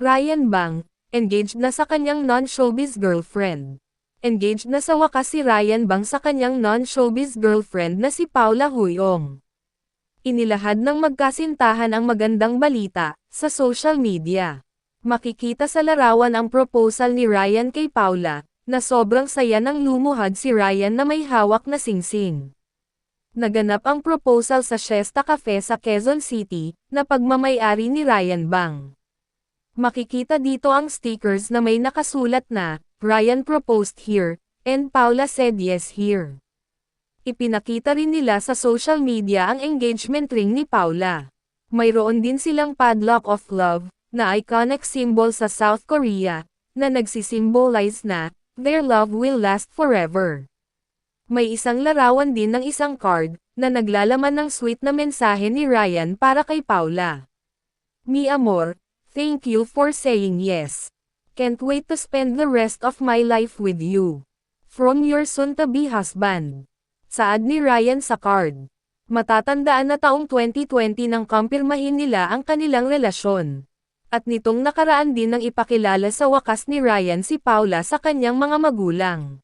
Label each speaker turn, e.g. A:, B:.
A: Ryan Bang, engaged na sa kanyang non-showbiz girlfriend. Engaged na sa wakas si Ryan Bang sa kanyang non-showbiz girlfriend na si Paula Huyong. Inilahad ng magkasintahan ang magandang balita sa social media. Makikita sa larawan ang proposal ni Ryan kay Paula, na sobrang saya nang lumuhad si Ryan na may hawak na singsing. Naganap ang proposal sa Siesta Cafe sa Quezon City, na pagmamay-ari ni Ryan Bang. Makikita dito ang stickers na may nakasulat na, Ryan proposed here, and Paula said yes here. Ipinakita rin nila sa social media ang engagement ring ni Paula. Mayroon din silang padlock of love, na iconic symbol sa South Korea, na nagsisimbolize na, their love will last forever. May isang larawan din ng isang card, na naglalaman ng sweet na mensahe ni Ryan para kay Paula. Mi amor, thank you for saying yes. Can't wait to spend the rest of my life with you. From your soon-to-be husband. Saad ni Ryan sa card. Matatandaan na taong 2020 nang kumpirmahin nila ang kanilang relasyon. At nitong nakaraan din nang ipakilala sa wakas ni Ryan si Paula sa kanyang mga magulang.